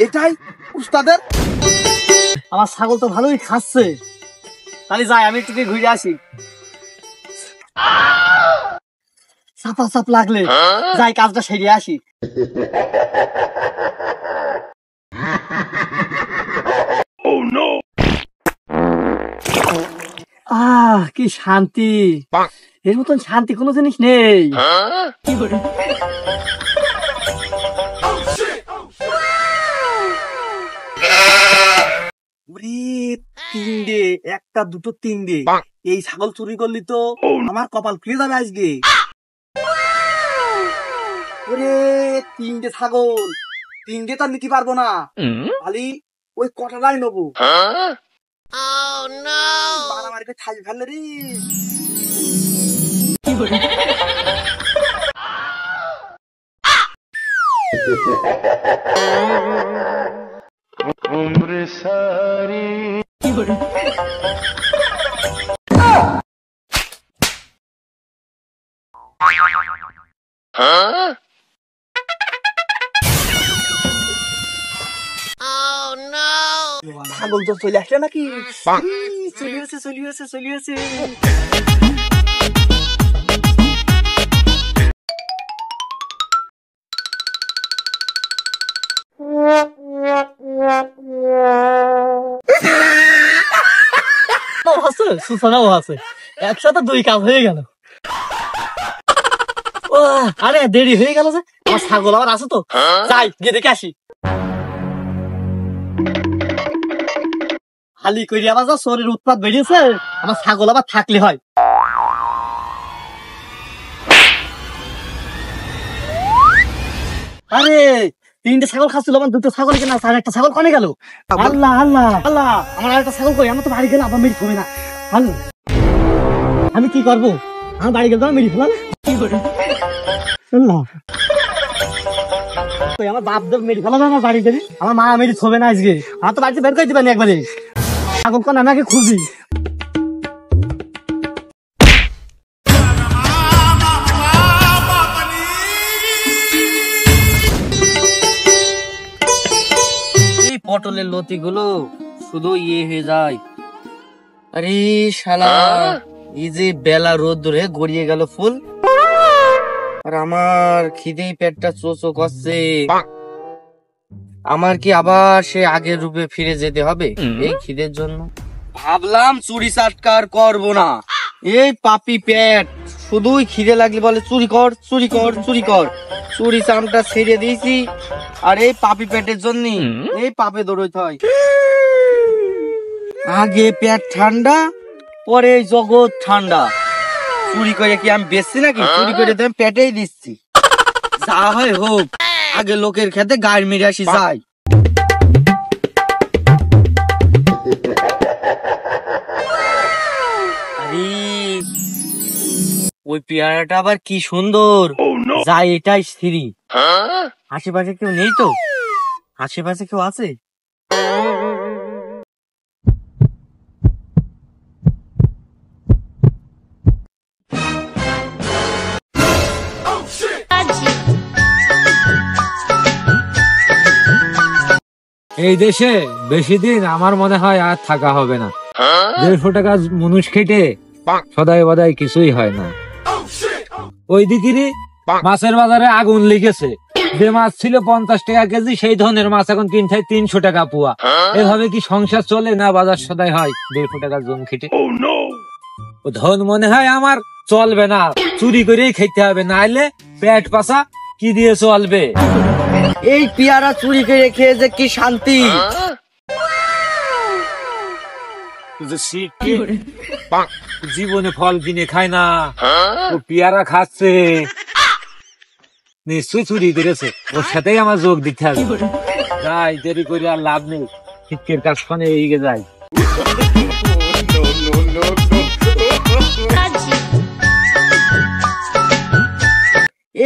এটাই উস্তাদের। আমার ছাগল তো ভালোই খাচ্ছে, তাহলে যাই আমি একটু ঘুরে আসি। চাপা চাপ লাগলে যাই কাজটা সেরে আসি। কি শান্তি, এর মতন শান্তি কোনো জিনিস নেই। তিনটে, একটা দুটো তিনটে, এই ছাগল চুরি করলি তো আমার কপাল ফিরে যাবে আজকে। ওরে তিনটে ছাগল, তিনটে তো নিতে পারবো না, খালি ওই কটাটাই নেবো। মারামারি করে খাই ফেললে রে। उम्र सारी ছাগল তো চলে আসলে নাকি? চলিয়েছে চলিয়েছে চলিয়েছে। সুসানাও আছে, একসাথে দুই কাজ হয়ে গেল। আরে দেরি হয়ে গেল যে, আমার ছাগল আবার আছে তো, যাই গিয়ে দেখে আসি। হালি করি আবার যা শরীর উৎপাত বেরিয়েছে, আমার ছাগল আবার থাকলে হয়। আরে তিনটে ছাগল খাচ্ছিল, আমার দুটো ছাগল কেনা, আর একটা ছাগল কনে গেল? আল্লাহ আল্লাহ আল্লাহ, আমার আরেকটা ছাগল কই? আমার তো বাড়ি গেলে আবার মেরে খাবে না। আল্লাহ, আমি কি করবো? আমার বাড়ি গেলে মেরে ফেলাম। কি করে আল্লাহ, আমার বাপ দেব মেরে ফেলাবে আমার বাড়ি গেলে, আমার মা মেরে ছবে না আজকে। আমার তো বাড়িতে বের করে দিবেন একবারে। ছাগল কোন আমাকে খুঁজি। পটলের লতি গুলো শুধু ইয়ে হয়ে যায়। আরে শালা, এই যে বেলা রোদ ধরে গড়িয়ে গেল ফুল, আর আমার খিদেই পেটটা চোচো করছে। আমার কি আবার সে আগের রূপে ফিরে যেতে হবে এই খিদের জন্য? ভাবলাম চুরি চাটকার করবো না, এই পাপি পেট শুধুই খিদে লাগলে বলে চুরি কর চুরি কর চুরি কর। চুরি চামটা ছেড়ে দিয়েছি, আর এই পাপি পেটের জন্য এই পাপে দৌড়তে হয়। আগে পেট ঠান্ডা, পরে জগৎ ঠান্ডা। চুরি করে কি আমি বেচছি নাকি? চুরি করে তো আমি পেটেই দিচ্ছি। যা হয় হোক, আগে লোকের খেতে গায়ে মেরে আসি যাই। ওই পেয়ারাটা আবার কি সুন্দর, যাই এটাই সিঁড়ি। আশেপাশে কেউ নেই তো? আশেপাশে কেউ আছে? এই দেশে বেশি দিন আমার মনে হয় আর থাকা হবে না। 150 টাকা মানুষ খেটে সদাই বদাই কিছুই হয় না। ওই দিকেরই মাছের বাজারে আগুন লেগেছে। যে মাছ ছিল 50 টাকা কেজি, সেই ধরনের মাছ এখন কিনতে 300 টাকা পোয়া। এভাবে কি সংসার চলে? না বাজার সদাই হয় 150 টাকা জন খেটে? ধন মনে হয় আমার চলবে না, চুরি করেই খেতে হবে, নাইলে পেট পাশা কি দিয়ে চলবে? এই পেয়ারা চুরি করে খেয়ে যে কি শান্তি। জীবনে ফল কিনে খায় না, ও পেয়ারা খাচ্ছে, নিশ্চয়ই চুরি করেছে। ওর সাথেই আমার যোগ দিতে হবে। যাই, দেরি করে আর লাভ নেই, শিক্ষের কাজ খানে এগিয়ে যায়।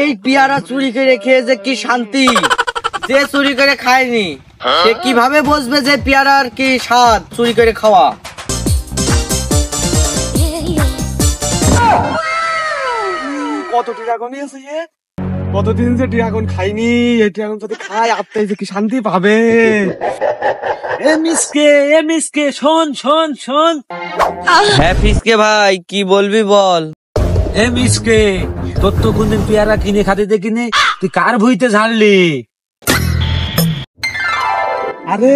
এই পেয়ারা চুরি করে খেয়ে যে কি শান্তি। যে চুরি করে খায়নি সে কিভাবে বুঝবে যে পেয়ারার কি স্বাদ চুরি করে খাওয়া? কত টাকা নিয়েছে? কতদিন যে ড্রাগন খাইনি, এই ড্রাগন যদি খাই আত্মায় যে কি শান্তি পাবে। এ মিসকে শোন শোন শোন। হ্যাঁ ফিসকে ভাই, কি বলবি বল। এ মিসকে, তোর তো কোনদিন পেয়ারা কিনে খাতে দেখিনি, তুই কার ভুইতে ঝাড়লি? আরে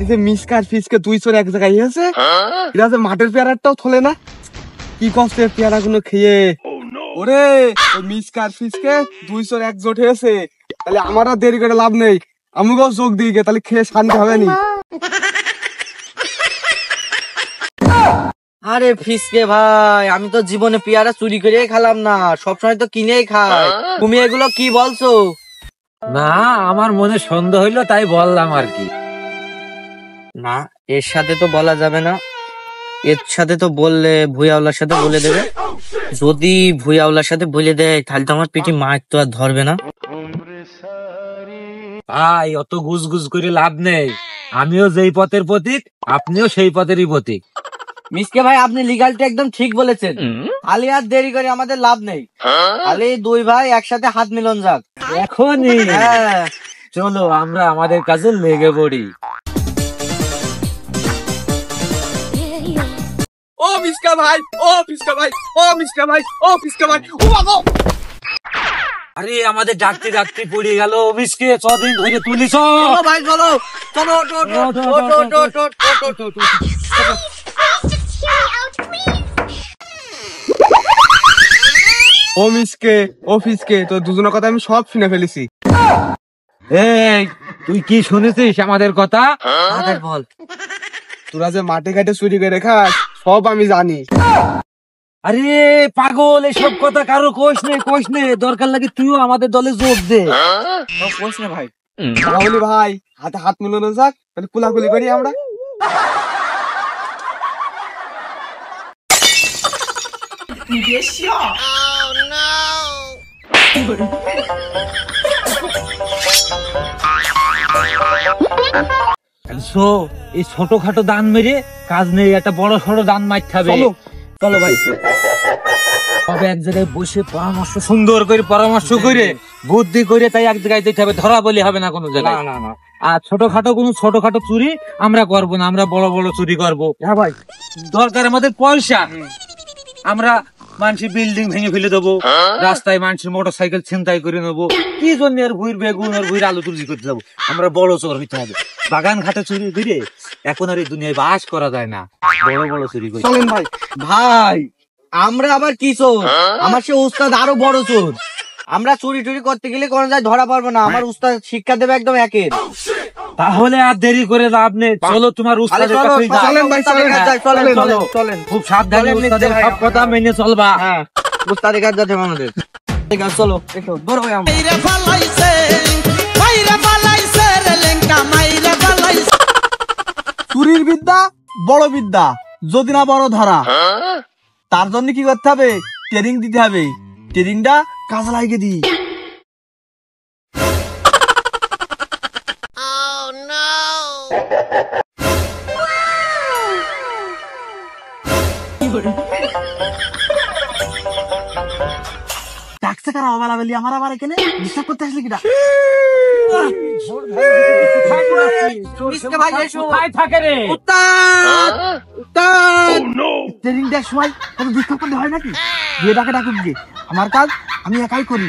এই যে মিসকার ফিসকে দুই চোর এক জায়গায় আছে, এরা যে মাঠের পেয়ারাটাও থলে না, কি কষ্টে পেয়ারা গুলো খেয়ে। ওরে ওই মিসকার ফিসকে দুই চোর একজোট হয়েছে, তাহলে আমার আর দেরি করে লাভ নেই, আমাকেও যোগ দিয়ে গে, তাহলে খেয়ে শান্তি হবে নি। আরে ফিসকে ভাই, আমি তো জীবনে পেয়ারা চুরি করে খেলাম না, সবসময় তো কিনেই খাই। তুমি এগুলো কি বলছো? না, আমার মনে সন্দেহ হইলো তাই বললাম আর কি। না, এর সাথে তো বলা যাবে না, এর সাথে তো বললে ভুইয়াওয়ালার সাথে বলে দেবে। যদি ভুইয়াওয়ালার সাথে বলে দেয় তাহলে তো আমার পিঠে মাছ তো আর ধরবে না। ভাই অত গুজ গুজ করে লাভ নেই, আমিও যেই পথের প্রতীক, আপনিও সেই পথেরই প্রতীক। মিসকে ভাই, আপনি লিগালটা একদম ঠিক বলেছেন। খালি আর দেরি করে আমাদের লাভ নেই, খালি দুই ভাই একসাথে হাত মিলন যাক এখনই। হ্যাঁ চলো আমরা আমাদের কাজে লেগে পড়ি। ও মিসকা ভাই, ও ফিসকা ভাই, ও মিসকা ভাই, ও ফিসকা ভাই, ও বাবা। আরে আমাদের ডাকতে ডাকতে পড়ে গেল মিসকে, ছদিন ধরে তুলিস। চলো ভাই চলো চলো, ওঠো, ওঠো, ওঠো, ওঠো, ওঠো, ওঠো, ওঠো, ওঠো। ও মিসকে, ও ফিসকে, তো দুজনের কথা আমি সব শুনে ফেলেছি। এই তুই কি শুনেছিস আমাদের কথা? তাদের বল। তোরা যে মাঠে ঘাটে চুরি করে খাস সব আমি জানি। আরে পাগল, এসব কথা কারো কোষ নে, দরকার লাগে তুইও আমাদের দলে যোগ দে। কোস না ভাই, তাহলে ভাই হাতে হাত মিলানো যাক, তাহলে কুলাকুলি করি আমরা। শো, এই ছোটখাটো দান মেরে কাজ নেই, একটা বড় সড়ো দান মারতে হবে। চলো চলো ভাই, সব এক জায়গায় বসে পরামর্শ, সুন্দর করে পরামর্শ করে বুদ্ধি করে তাই এক জায়গায় যেতে হবে, ধরা বলি হবে না কোনো জায়গায়। না না, আর ছোটখাটো চুরি আমরা করবো না, আমরা বড় বড় চুরি করবো। হ্যাঁ ভাই, দরকার আমাদের পয়সা, আমরা মানুষের বিল্ডিং ভেঙে ফেলে দেবো, রাস্তায় মানুষের মোটর সাইকেল ছিনতাই করে নেবো। কি জন্য আর ভুইর বেগুন আর ভুইর আলু চুরি করতে যাবো? আমরা বড় চোর হইতে হবে। বাগান ঘাটে চুরি করে এখন আর এই দুনিয়ায় বাস করা যায় না, বড় বড় চুরি করি। চলেন ভাই। ভাই আমরা আবার কি চোর? আমার সে উস্তাদ আরো বড় চোর। আমরা চুরি টুরি করতে গেলে কোনো যায় ধরা পারবো না, আমার উস্তাদ শিক্ষা দেবে একদম একের। তাহলে আর দেরি করে লাভ নেই, চলো তোমার উস্তাদের চলো, কাছেই যাও। চলেন ভাই, উস্তাদের কাছে যাই, চলেন, চলেন, চলেন, চলেন। চলেন। খুব সাবধানে চলেন, উস্তাদের নিচে ভাই, সব কথা মেনে চলবা। হ্যাঁ, উস্তাদের কাছে যেতে হবে আমাদের। ঠিক আছে, চলো, এসো, বড় ভাই আমরা। চুরির বিদ্যা বড় বিদ্যা, যদি না বড় ধরা, তার জন্য কি করতে হবে? ট্রেনিং দিতে হবে। ট্রেনিংটা কাজে লাগিয়ে দিই। ডাকছে কারা অবেলা বেলি আমার আবার এখানে ডিস্টার্ব করতে আসলে কিটা? মিসকে ভাই, এসো। কোথায় থাকে রে? উস্তাদ, উস্তাদ। ট্রেনিং দেওয়ার সময় কত ডিস্টার্ব করতে হয় নাকি? যে ডাকে ডাকুক গে, আমার কাজ আমি একাই করি।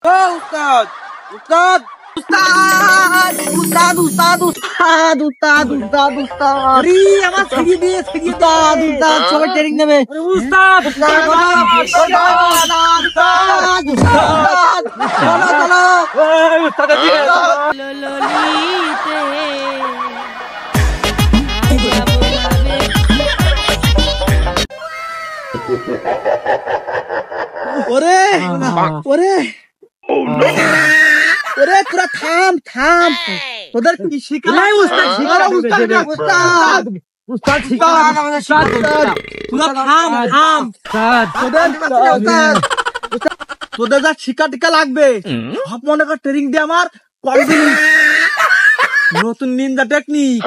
ও উস্তাদ, উস্তাদ, উস্তাদ, উস্তাদ, উস্তাদ, উস্তাদ, উস্তাদ, উস্তাদ, উস্তাদ। আরে আমার ছেড়িয়ে দিয়ে উস্তাদ, উস্তাদ, সবাই ট্রেনিং নেবে। উস্তাদ, উস্তাদ, উস্তাদ, উস্তাদ, চলো, চলো। এই উস্তাদের দিকে। ওরে ওরে ওরে, তোরা থাম থাম, তোদের কি শিখাই? উস্তাদ শিখারা, উস্তাদ না, উস্তাদ, উস্তাদ উস্তাদ, আমাদের শিক্ষা দিন। তোরা থাম থাম, উস্তাদ, তোদের তোদের যা শিক্ষা টিকা লাগবে সব মনে কর ট্রেনিং দিয়ে আমার কমপ্লিট। নতুন নিন্দা টেকনিক,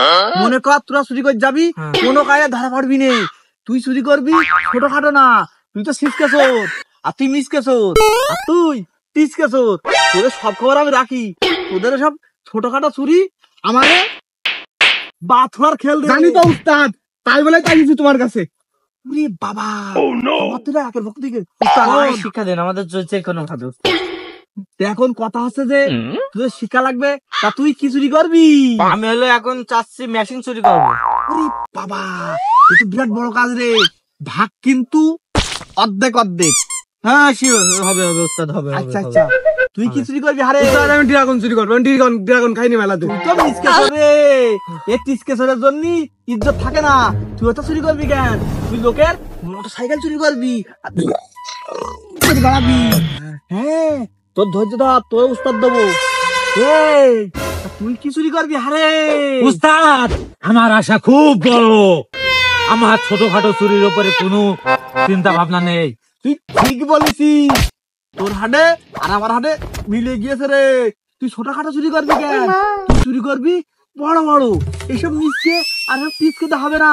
মনে কর তোরা চুরি করে যাবি, কোনো কাজে ধরা পড়বি নেই, তুই চুরি করবি ছোটখাটো না, তুই তো সিসকেছ আর তুই মিসকেছ আর তুই টিসকেছ। তোদের সব খবর আমি রাখি, তোদের সব ছোটখাটো চুরি আমারে বাথুয়ার খেল জানি তো উস্তাদ, তাই বলে তাই কিছু তোমার কাছে। ওরে বাবা, আমার তো একের পক্ষ থেকে শিক্ষা দেন আমাদের যে কোনো ভাবে। এখন কথা হচ্ছে যে তোদের শিক্ষা লাগবে, তা তুই কি চুরি করবি? আমি হলো এখন চাচ্ছি মেশিন চুরি করবো। ওরে বাবা, এটা বিরাট বড় কাজ রে। ভাগ কিন্তু অর্ধেক অর্ধেক। হ্যাঁ হবে হবে উস্তাদ, হবে। আচ্ছা আচ্ছা, তুই কি চুরি করবি? আরে আমি ড্রাগন চুরি করবো, ড্রাগন খাইনি মেলা। তুই তো মিসকেশন রে, এই মিসকেশনের জন্য ইজ্জত থাকে না। তুই তো চুরি করবি কেন? তুই লোকের মোটরসাইকেল চুরি করবি আর তুই বাড়াবি। হ্যাঁ, তোর ধৈর্য ধর, তোর উস্তাদ দেবো। এই, তুই কি চুরি করবি? হারে উস্তাদ, আমার আশা খুব বড়। আমার ছোটখাটো চুরির উপরে কোনো চিন্তা ভাবনা নেই। তুই ঠিক বলেছিস, তোর হাটে আর আমার হাটে মিলে গিয়েছে রে। তুই ছোটখাটো চুরি করবি কেন? তুই চুরি করবি বড় বড়। এইসব মিসকে আর পিসকে হবে না,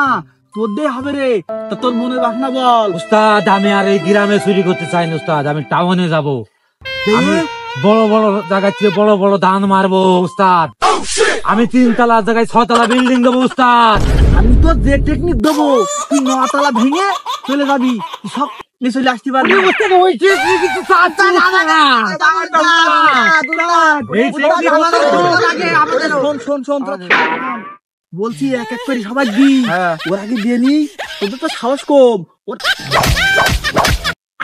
তোর দিয়ে হবে রে। তা তোর মনের বাসনা বল। উস্তাদ, আমি আর এই গ্রামে চুরি করতে চাই না উস্তাদ, আমি টাউনে যাব। আমি বড় বড় জায়গায় বড় বড় ধান মারবো উস্তাদ। আমি 3 তলা জায়গায় 6 তলা বিল্ডিং দেবো উস্তাদ। আমি তো যে টেকনিক দেবো, তুই 9 তলা ভেঙে চলে যাবি, সব নিয়ে চলে আসতে পারবি। শোন শোন, বলছি এক এক করে সবাই দি, ওর আগে দিয়ে নি। তোদের তো সাহস কম, ওর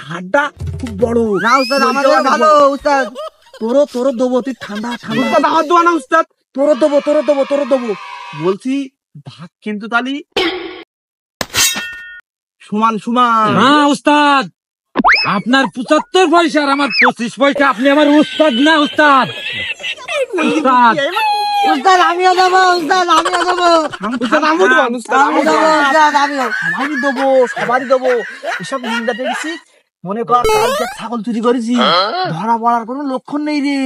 হাতটা খুব বড় না উস্তাদ। আমাদের ভালো উস্তাদ, তোরও দেবো। তুই ঠান্ডা ঠান্ডা হাত দেবো না উস্তাদ, তোরও দেবো। বলছি ভাগ কিন্তু তালি সমান সমান। না উস্তাদ, আপনার 75 পয়সা আর আমার 25 পয়সা। আপনি আমার উস্তাদ না উস্তাদ। উস্তাদ, উস্তাদ আমিও দেবো, উস্তাদ আমিও দেবো, সবারই দেবো, সবারই দেবো। এসব নিন্দা দেখছি, মনে কর কালকে ছাগল চুরি করেছি, ধরা পড়ার কোনো লক্ষণ নেই রে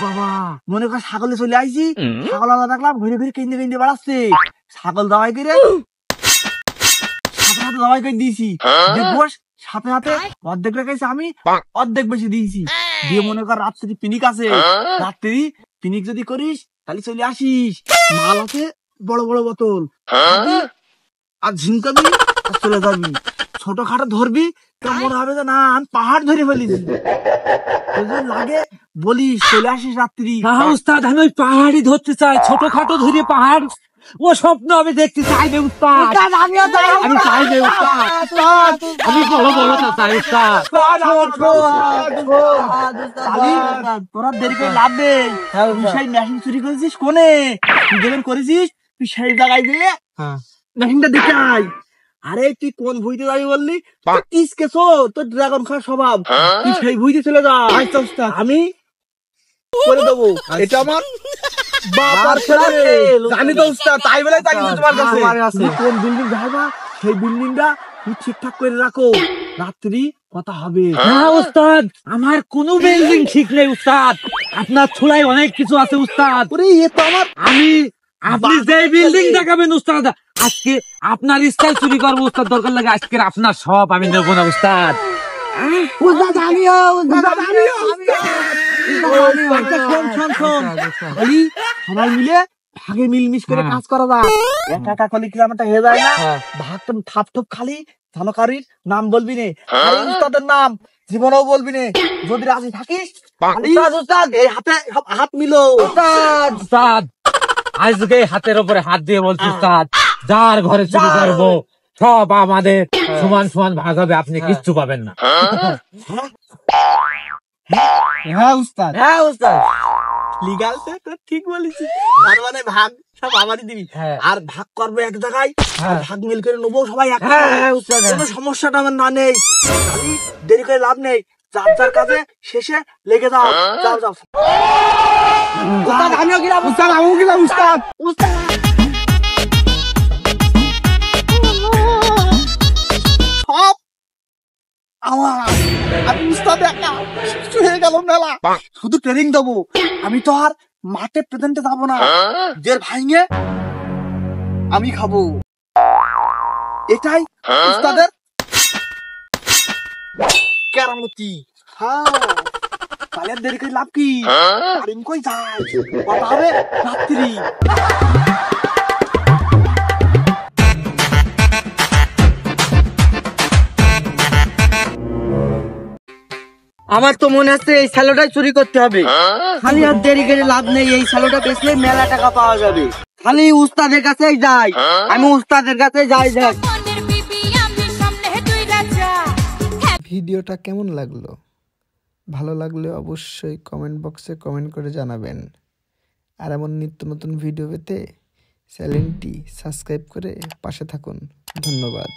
বাবা। মনে কর ছাগলে চলে আইছি, ছাগল আলাদা দেখলাম ঘুরে ঘুরে কেন্দ্রে কেন্দ্রে বাড়াচ্ছে। ছাগল দাওয়াই করে সাথে সাথে দাওয়াই করে দিয়েছি। দেখবো সাথে সাথে অর্ধেক রেখেছি, আমি অর্ধেক বেশি দিয়েছি। দিয়ে মনে কর রাত্রি পিনিক আছে, রাত্রি পিনিক যদি করিস তাহলে চলে আসিস। মাল আছে বড় বড় বোতল, আর ঝিনকাবি আর চলে যাবি। ছোটখাটো ধরবি তো মনে হবে যে না আমি পাহাড় ধরে ফেলেছি। লাগে বলিস চলে আসিস রাত্রি। না উস্তাদ, আমি ওই পাহাড়ি ধরতে চাই, ছোটখাটো ধরে পাহাড় ও স্বপ্ন আমি দেখতে চাই না উস্তাদ। আমি চাই না উস্তাদ, আমি বড় বড় চাই উস্তাদ। তোরা দেরি করে লাভ নেই। তুই সেই মেশিন চুরি করেছিস কোনে? তুই যেমন করেছিস তুই সেই জায়গায় গিয়ে মেশিনটা দেখে আয়। আরে তুই কোন ভুইতে যাবি বললি? কেছো তোর ড্রাগন খাওয়ার স্বভাব, তুই সেই ভুইতে চলে যা। আমি করে দেবো, এটা আমার বাবার ছেলে। জানি তো উস্তাদ, তাই বলে তাই তোমার কাছে। তুমি কোন বিল্ডিং যাবা সেই বিল্ডিংটা তুই ঠিকঠাক করে রাখো, রাত্রি কথা হবে। না উস্তাদ, আমার কোনো বিল্ডিং ঠিক নেই উস্তাদ। আপনার ছুলাই অনেক কিছু আছে উস্তাদ। ওরে এ তো আমার আপনি যে বিল্ডিং দেখাবেন উস্তাদ, আজকে আপনার স্টাইল চুরি করবো উস্তাদ। দরকার লাগে আজকে আপনার সব আমি নেবো না উস্তাদ। সবাই মিলে ভাগে মিলমিশ করে কাজ করা যায়। একা একা করলে কি আমারটা হয়ে যায় না? ভাগটা থাপ থুপ খালি ধানকারীর নাম বলবি নে, উস্তাদের নাম জীবনেও বলবি নে। যদি রাজি থাকিস এই হাতে হাত মিলো। উস্তাদ, আজকে হাতের উপরে হাত দিয়ে বলছি উস্তাদ, যার ঘরে চুরি করবো সব আমাদের সমান সমান ভাগ হবে, আপনি কিচ্ছু পাবেন না। হ্যাঁ উস্তাদ, লিগাল তো ঠিক বলেছিস। তার মানে ভাগ সব আমারই দিবি, আর ভাগ করবো এক জায়গায়, ভাগ মিল করে নেবো সবাই। কোনো সমস্যাটা আমার না নেই, খালি দেরি করে লাভ নেই। যার যার কাজে শেষে লেগে যাও। যাও যাও উস্তাদ, আমিও গেলাম উস্তাদ, আমিও গেলাম উস্তাদ। সব আমার, আমি উস্তাদ একা শিশু হয়ে গেল মেলা। শুধু ট্রেনিং দেবো, আমি তো আর মাঠে প্রেজেন্টে যাবো না। যে ভাইঙে আমি খাবো। এটাই উস্তাদের কেরামতি। হ্যাঁ, তাহলে আর দেরি করে লাভ কি? কারিম কই যায়? কথা হবে রাত্রি। আমার তো মনে হচ্ছে এই স্যালোটাই চুরি করতে হবে। খালি আর দেরি করে লাভ নেই, এই স্যালোটা বেচলে মেলা টাকা পাওয়া যাবে। খালি উস্তাদের কাছেই যাই, আমি উস্তাদের কাছে যাই। যাই ভিডিওটা কেমন লাগলো? ভালো লাগলে অবশ্যই কমেন্ট বক্সে কমেন্ট করে জানাবেন। আর এমন নিত্য নতুন ভিডিও পেতে চ্যানেলটি সাবস্ক্রাইব করে পাশে থাকুন। ধন্যবাদ।